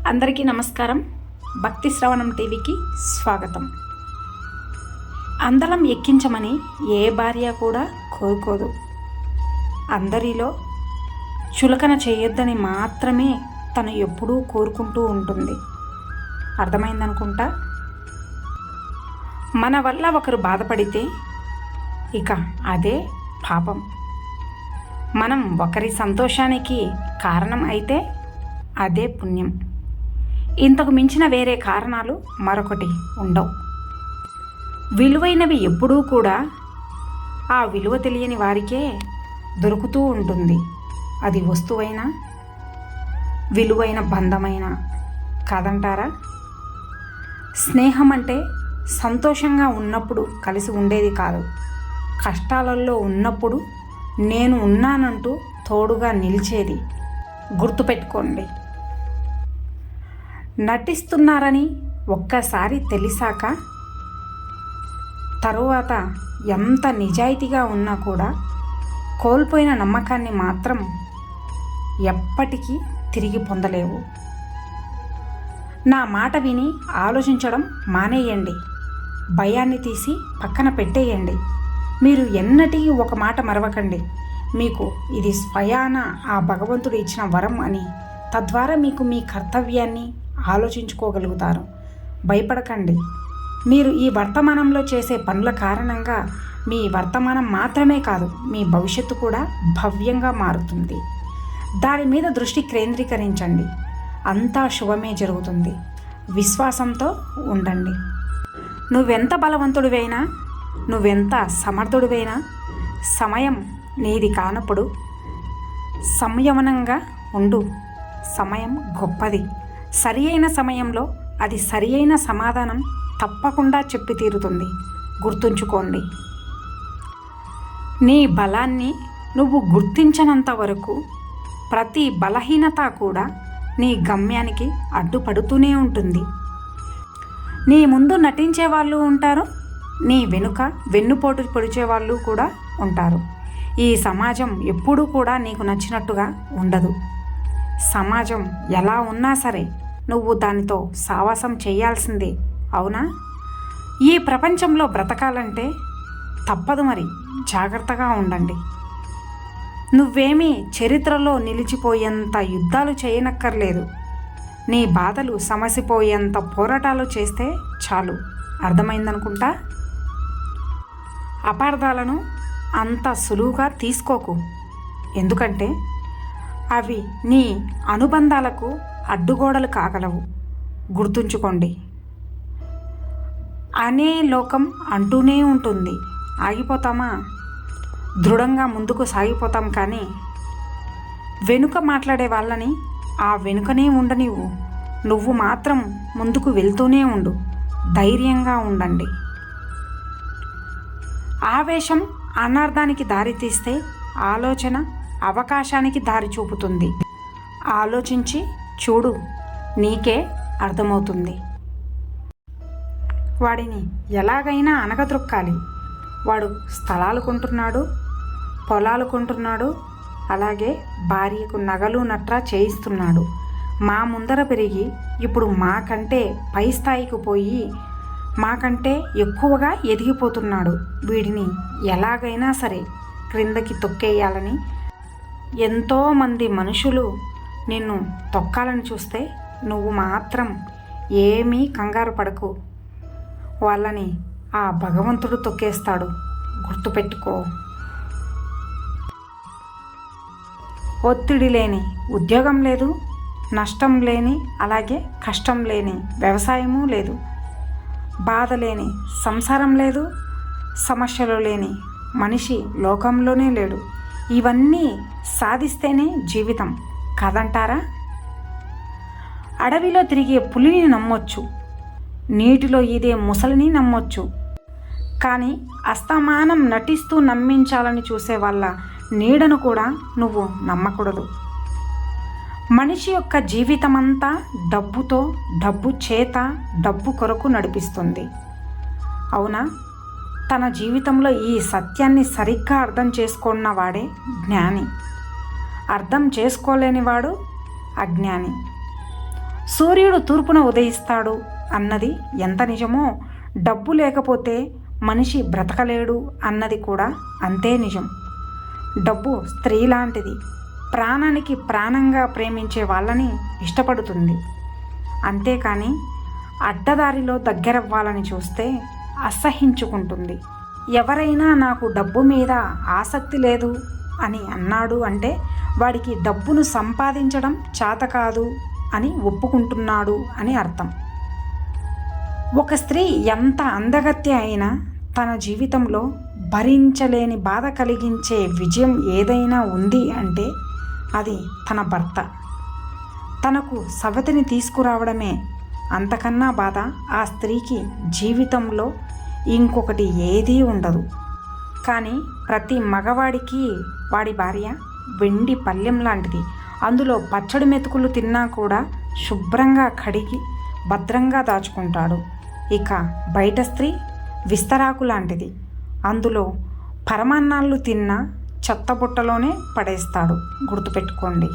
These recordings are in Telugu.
అందరికీ నమస్కారం. భక్తి శ్రవణం టీవీకి స్వాగతం. అందరం ఎక్కించమని ఏ భార్య కూడా కోరుకోదు. అందరిలో చులకన చేయొద్దని మాత్రమే తను ఎప్పుడూ కోరుకుంటూ ఉంటుంది. అర్థమైందనుకుంటా. మన వల్ల ఒకరు బాధపడితే ఇక అదే పాపం. మనం ఒకరి సంతోషానికి కారణం అయితే అదే పుణ్యం. ఇంతకు మించిన వేరే కారణాలు మరొకటి ఉండవు. విలువైనవి ఎప్పుడూ కూడా ఆ విలువ తెలియని వారికే దొరుకుతూ ఉంటుంది. అది వస్తువైనా విలువైన బంధమైనా కాదంటారా? స్నేహం అంటే సంతోషంగా ఉన్నప్పుడు కలిసి ఉండేది కాదు, కష్టాలలో ఉన్నప్పుడు నేను ఉన్నానంటూ తోడుగా నిలిచేది. గుర్తుపెట్టుకోండి. నటిస్తున్నారని ఒక్కసారి తెలిసాక తరువాత ఎంత నిజాయితీగా ఉన్నా కూడా కోల్పోయిన నమ్మకాన్ని మాత్రం ఎప్పటికీ తిరిగి పొందలేవు. నా మాట విని ఆలోచించడం మానేయండి. భయాన్ని తీసి పక్కన పెట్టేయండి. మీరు ఎన్నటికీ ఒక మాట మరవకండి. మీకు ఇది స్వయాన ఆ భగవంతుడు ఇచ్చిన వరం అని. తద్వారా మీకు మీ కర్తవ్యాన్ని ఆలోచించుకోగలుగుతారు. భయపడకండి. మీరు ఈ వర్తమానంలో చేసే పనుల కారణంగా మీ వర్తమానం మాత్రమే కాదు, మీ భవిష్యత్తు కూడా భవ్యంగా మారుతుంది. దాని మీద దృష్టి కేంద్రీకరించండి. అంతా శుభమే జరుగుతుంది. విశ్వాసంతో ఉండండి. నువ్వెంత బలవంతుడివైనా, నువ్వెంత సమర్థుడివైనా సమయం నీది కానప్పుడు సంయమనంగా ఉండు. సమయం గొప్పది. సరి అయిన సమయంలో అది సరి అయిన సమాధానం తప్పకుండా చెప్పి తీరుతుంది. గుర్తుంచుకోండి. నీ బలాన్ని నువ్వు గుర్తించనంత వరకు ప్రతి బలహీనత కూడా నీ గమ్యానికి అడ్డుపడుతూనే ఉంటుంది. నీ ముందు నటించే వాళ్ళు ఉంటారు, నీ వెనుక వెన్నుపోటు పొడిచే వాళ్ళు కూడా ఉంటారు. ఈ సమాజం ఎప్పుడూ కూడా నీకు నచ్చినట్టుగా ఉండదు. సమాజం ఎలా ఉన్నా సరే నువ్వు దానితో సావాసం చేయాల్సిందే. అవునా? ఈ ప్రపంచంలో బ్రతకాలంటే తప్పదు. మరి జాగ్రత్తగా ఉండండి. నువ్వేమీ చరిత్రలో నిలిచిపోయేంత యుద్ధాలు చేయనక్కర్లేదు. నీ బాధలు సమసిపోయేంత పోరాటాలు చేస్తే చాలు. అర్థమైందనుకుంటా. అపార్థాలను అంత సులువుగా తీసుకోకు. ఎందుకంటే అవి నీ అనుబంధాలకు అడ్డుగోడలు కాగలవు. గుర్తుంచుకోండి. అనే లోకం అంటూనే ఉంటుంది. ఆగిపోతామా? దృఢంగా ముందుకు సాగిపోతాం. కానీ వెనుక మాట్లాడే వాళ్ళని ఆ వెనుకనే ఉండనివ్వు. నువ్వు మాత్రం ముందుకు వెళ్తూనే ఉండు. ధైర్యంగా ఉండండి. ఆవేశం అనార్థానికి దారితీస్తే ఆలోచన అవకాశానికి దారి చూపుతుంది. ఆలోచించి చూడు, నీకే అర్థమవుతుంది. వాడిని ఎలాగైనా అనగదొక్కాలి. వాడు స్థలాలు కొంటున్నాడు, పొలాలు కొంటున్నాడు, అలాగే భార్యకు నగలు నట్రా చేయిస్తున్నాడు. మా ముందర పెరిగి ఇప్పుడు మాకంటే పై స్థాయికి పోయి మాకంటే ఎక్కువగా ఎదిగిపోతున్నాడు. వీడిని ఎలాగైనా సరే క్రిందకి తొక్కేయాలని ఎంతోమంది మనుషులు నిన్ను తొక్కాలని చూస్తే నువ్వు మాత్రం ఏమీ కంగారు పడకు. వాళ్ళని ఆ భగవంతుడు తొక్కేస్తాడు. గుర్తుపెట్టుకో. ఒత్తిడి లేని ఉద్యోగం లేదు, నష్టం లేని అలాగే కష్టం లేని వ్యవసాయము లేదు, బాధ లేని సంసారం లేదు, సమస్యలు లేని మనిషి లోకంలోనే లేడు. ఇవన్నీ సాధిస్తేనే జీవితం కాదంటారా? అడవిలో తిరిగే పులిని నమ్మొచ్చు, నీటిలో ఈదే ముసలిని నమ్మొచ్చు. కానీ అస్తమానం నటిస్తూ నమ్మించాలని చూసే వాళ్ళ నీడను కూడా నువ్వు నమ్మకూడదు. మనిషి యొక్క జీవితమంతా డబ్బుతో, డబ్బు చేత, డబ్బు కొరకు నడిపిస్తుంది. అవునా? తన జీవితంలో ఈ సత్యాన్ని సరిగ్గా అర్థం చేసుకున్నవాడే జ్ఞాని. అర్థం చేసుకోలేనివాడు అజ్ఞాని. సూర్యుడు తూర్పున ఉదయిస్తాడు అన్నది ఎంత నిజమో, డబ్బు లేకపోతే మనిషి బ్రతకలేడు అన్నది కూడా అంతే నిజం. డబ్బు స్త్రీ లాంటిది. ప్రాణానికి ప్రాణంగా ప్రేమించే వాళ్ళని ఇష్టపడుతుంది. అంతేకాని అడ్డదారిలో దగ్గరవ్వాలని చూస్తే అసహించుకుంటుంది. ఎవరైనా నాకు డబ్బు మీద ఆసక్తి లేదు అని అన్నాడు అంటే వాడికి డబ్బును సంపాదించడం చేత కాదు అని ఒప్పుకుంటున్నాడు అని అర్థం. ఒక స్త్రీ ఎంత అందగత్తె అయినా తన జీవితంలో భరించలేని బాధ కలిగించే విజయం ఏదైనా ఉంది అంటే అది తన భర్త. తనకు సవతిని తీసుకురావడమే అంతకన్నా బాధ ఆ స్త్రీకి జీవితంలో ఇంకొకటి ఏదీ ఉండదు. కానీ ప్రతి మగవాడికి వాడి భార్య వెండి పళ్ళెం లాంటిది. అందులో పచ్చడి మెతుకులు తిన్నా కూడా శుభ్రంగా కడిగి భద్రంగా దాచుకుంటాడు. ఇక బయట స్త్రీ విస్తరాకు లాంటిది. అందులో పరమాన్నాళ్ళు తిన్నా చెత్తబుట్టలోనే పడేస్తాడు. గుర్తుపెట్టుకోండి.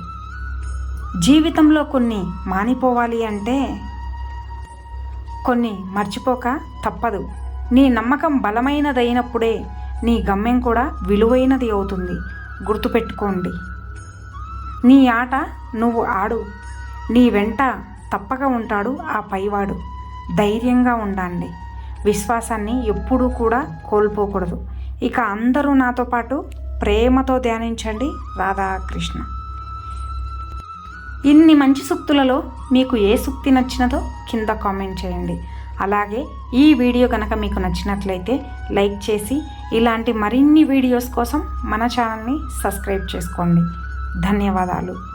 జీవితంలో కొన్ని మానిపోవాలి అంటే కొన్ని మర్చిపోక తప్పదు. నీ నమ్మకం బలమైనదైనప్పుడే నీ గమ్యం కూడా విలువైనది అవుతుంది. గుర్తుపెట్టుకోండి. నీ ఆట నువ్వు ఆడు. నీ వెంట తప్పక ఉంటాడు ఆ పైవాడు. ధైర్యంగా ఉండండి. విశ్వాసాన్ని ఎప్పుడూ కూడా కోల్పోకూడదు. ఇక అందరూ నాతో పాటు ప్రేమతో ధ్యానించండి. రాధాకృష్ణ. ఇన్ని మంచి సూక్తులలో మీకు ఏ సూక్తి నచ్చినదో కింద కామెంట్ చేయండి. అలాగే ఈ వీడియో కనుక మీకు నచ్చినట్లయితే లైక్ చేసి ఇలాంటి మరిన్ని వీడియోస్ కోసం మన ఛానల్ని సబ్స్క్రైబ్ చేసుకోండి. ధన్యవాదాలు.